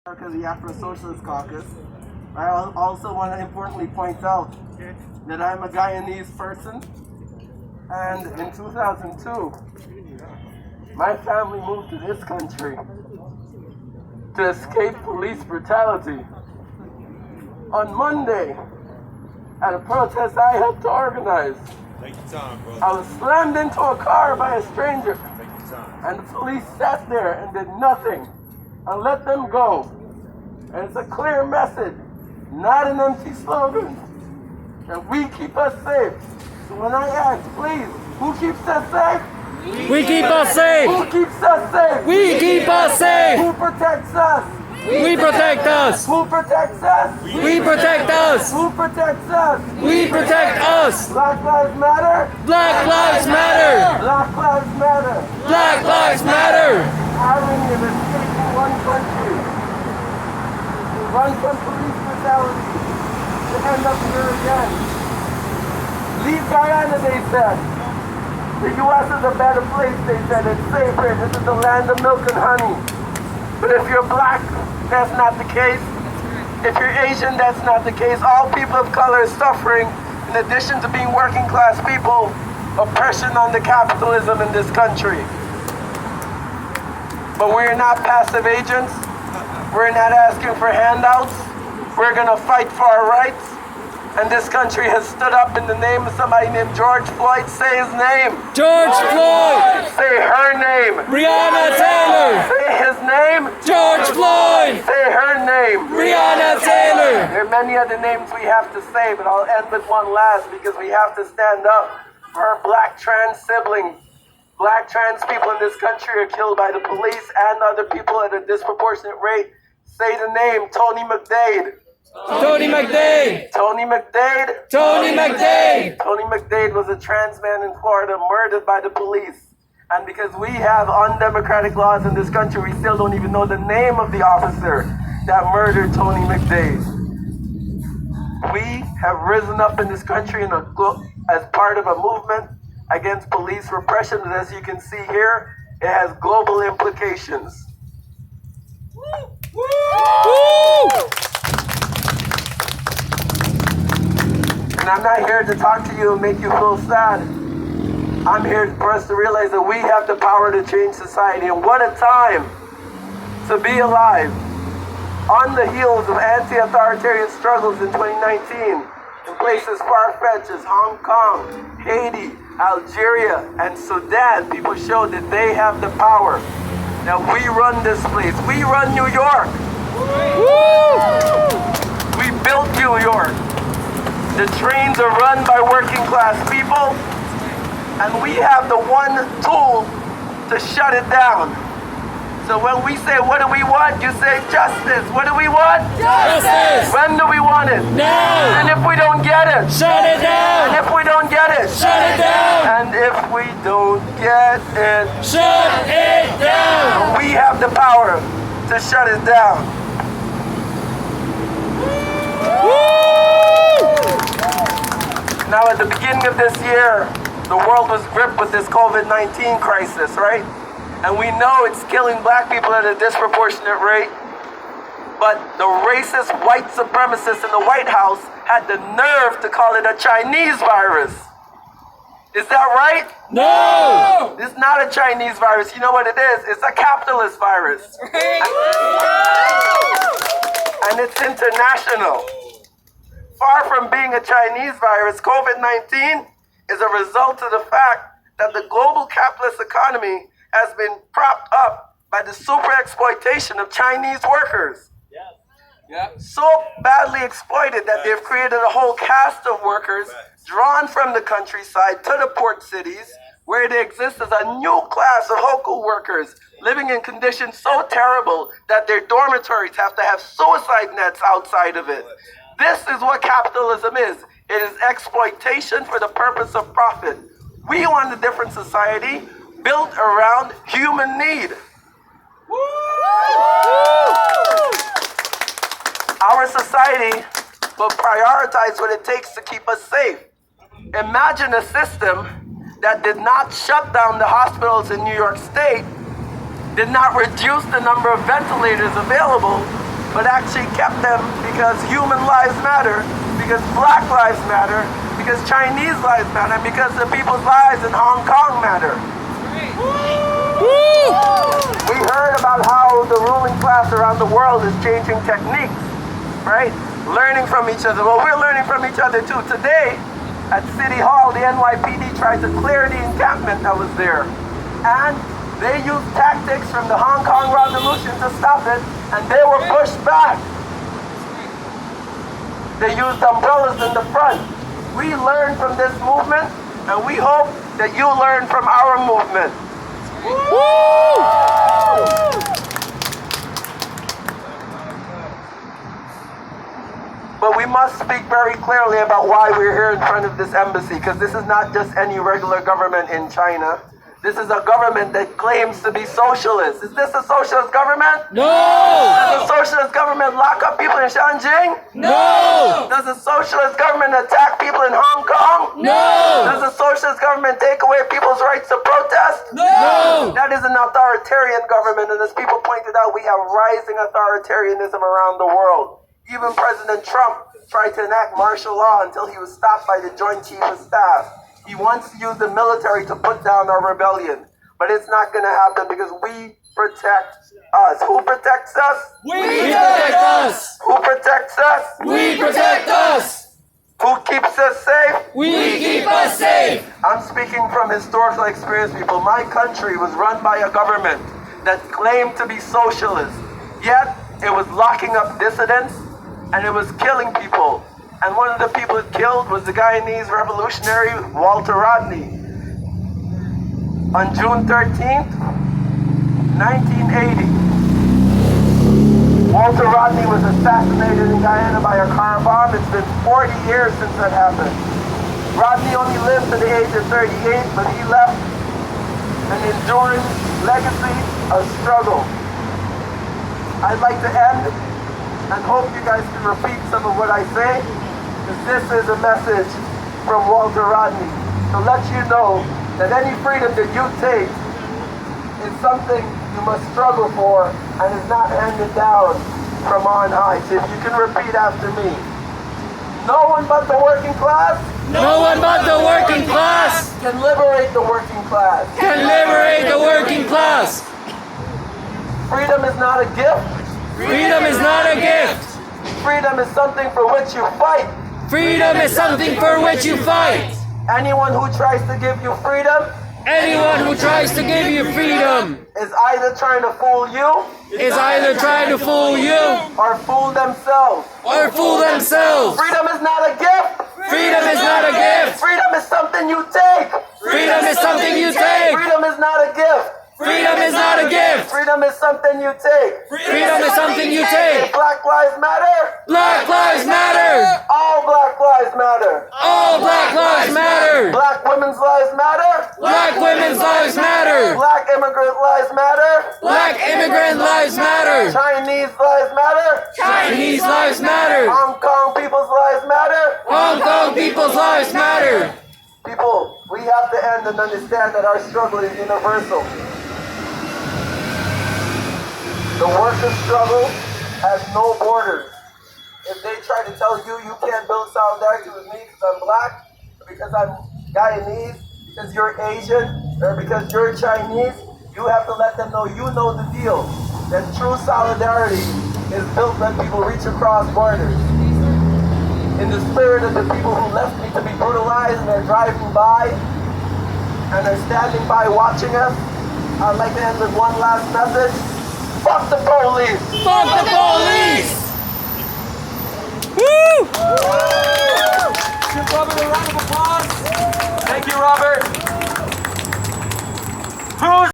Because the Afro-Socialist Caucus. I also want to importantly point out that I'm a Guyanese person, and in 2002, my family moved to this country to escape police brutality. On Monday, at a protest I helped to organize, I was slammed into a car by a stranger, and the police sat there and did nothing and let them go. And it's a clear message, not an empty slogan, that we keep us safe. So when I ask, please, who keeps us safe? We keep us safe. Who keeps us safe? We keep us safe. Who protects us? We protect us. Who protects us? We protect us. Who protects us? We protect us. Black Lives Matter? Black Lives Matter. Black Lives Matter. Black Lives Matter. Irony of escaping one country, to run from police brutality, to end up here again. Leave Guyana, they said. The U.S. is a better place, they said. It's safer. This is the land of milk and honey. But if you're black, that's not the case. If you're Asian, that's not the case. All people of color are suffering, in addition to being working class people, oppression under capitalism in this country. But we're not passive agents. We're not asking for handouts. We're gonna fight for our rights. And this country has stood up in the name of somebody named George Floyd. Say his name. George Floyd. Say her name. Breonna Taylor. Say his name. George Floyd. Say her name. Breonna Taylor. There are many other names we have to say, but I'll end with one last because we have to stand up for our black trans siblings. Black trans people in this country are killed by the police and other people at a disproportionate rate. Say the name, Tony McDade. Tony McDade. Tony McDade. Tony McDade. Tony McDade was a trans man in Florida murdered by the police. And because we have undemocratic laws in this country, we still don't even know the name of the officer that murdered Tony McDade. We have risen up in this country as part of a movement against police repression, and as you can see here, it has global implications. Woo! And I'm not here to talk to you and make you feel sad. I'm here for us to realize that we have the power to change society, and what a time to be alive. On the heels of anti-authoritarian struggles in 2019, in places far-fetched as Hong Kong, Haiti, Algeria, and Sudan, people showed that they have the power. Now we run this place. We run New York. We built New York. The trains are run by working class people, and we have the one tool to shut it down. So when we say, what do we want? You say justice. What do we want? Justice. When do we want it? Now. And if we don't get it? Shut it down. And if we don't get it? Shut it down. And if we don't get it? Shut it down. We have the power to shut it down. Now at the beginning of this year, the world was gripped with this COVID-19 crisis, right? And we know it's killing black people at a disproportionate rate. But the racist white supremacists in the White House had the nerve to call it a Chinese virus. Is that right? No! It's not a Chinese virus. You know what it is? It's a capitalist virus. And it's international. Far from being a Chinese virus, COVID-19 is a result of the fact that the global capitalist economy has been propped up by the super exploitation of Chinese workers. So badly exploited that they've created a whole caste of workers drawn from the countryside to the port cities, where they exist as a new class of local workers living in conditions so terrible that their dormitories have to have suicide nets outside of it. This is what capitalism is. It is exploitation for the purpose of profit. We want a different society built around human need. Our society will prioritize what it takes to keep us safe. Imagine a system that did not shut down the hospitals in New York State, did not reduce the number of ventilators available, but actually kept them because human lives matter, because black lives matter, because Chinese lives matter, and because the people's lives in Hong Kong matter. We heard about how the ruling class around the world is changing techniques, right? Learning from each other. Well, we're learning from each other too. Today, at City Hall, the NYPD tried to clear the encampment that was there. And they used tactics from the Hong Kong Revolution to stop it, and they were pushed back. They used umbrellas in the front. We learned from this movement, and we hope that you learn from our movement. But we must speak very clearly about why we're here in front of this embassy, because this is not just any regular government in China. This is a government that claims to be socialist. Is this a socialist government? No! Does a socialist government lock up people in Shanjing? No! Does a socialist government attack people in Hong Kong? No! Does a socialist government take away people's rights to protest? No! That is an authoritarian government, and as people pointed out, we have rising authoritarianism around the world. Even President Trump tried to enact martial law until he was stopped by the Joint Chief of Staff. He wants to use the military to put down our rebellion. But it's not going to happen because we protect us. Who protects us? We protect us! Who protects us? We protect us! Who keeps us safe? We keep us safe! I'm speaking from historical experience, people. My country was run by a government that claimed to be socialist. Yet, it was locking up dissidents and it was killing people. And one of the people it killed was the Guyanese revolutionary Walter Rodney. On June 13th, 1980, Walter Rodney was assassinated in Guyana by a car bomb. It's been 40 years since that happened. Rodney only lived to the age of 38, but he left an enduring legacy of struggle. I'd like to end and hope you guys can repeat some of what I say. This is a message from Walter Rodney to let you know that any freedom that you take is something you must struggle for and is not handed down from on high. So if you can repeat after me. No one but the working class No one but the working class can liberate the working class. can liberate the working class! Freedom is not a gift. Freedom is not a gift! Freedom is something for which you fight. Freedom is something for which you fight! Anyone who tries to give you freedom Anyone who tries to give you freedom is either trying to fool you is either trying to fool you or fool themselves. or fool themselves! Freedom is not a gift. Freedom is not a gift! Freedom is something you take. Freedom is something you take! Freedom is not a gift. Freedom is not a gift! Freedom is something you take. Freedom is something you take! Black lives matter. Black lives matter! All black lives matter. All black lives matter! Black women's lives matter. Black women's lives matter! Black immigrant lives matter. Black immigrant lives matter! Chinese lives matter. Chinese lives matter! Hong Kong people's lives matter. Hong Kong people's lives matter! People, we have to end and understand that our struggle is universal. The workers' struggle has no borders. If they try to tell you you can't build solidarity with me because I'm black, because I'm Guyanese, because you're Asian, or because you're Chinese, you have to let them know you know the deal. That true solidarity is built when people reach across borders. In the spirit of the people who left me to be brutalized and are driving by and are standing by watching us, I'd like to end with one last message. Fuck the police! Fuck the police! Woo!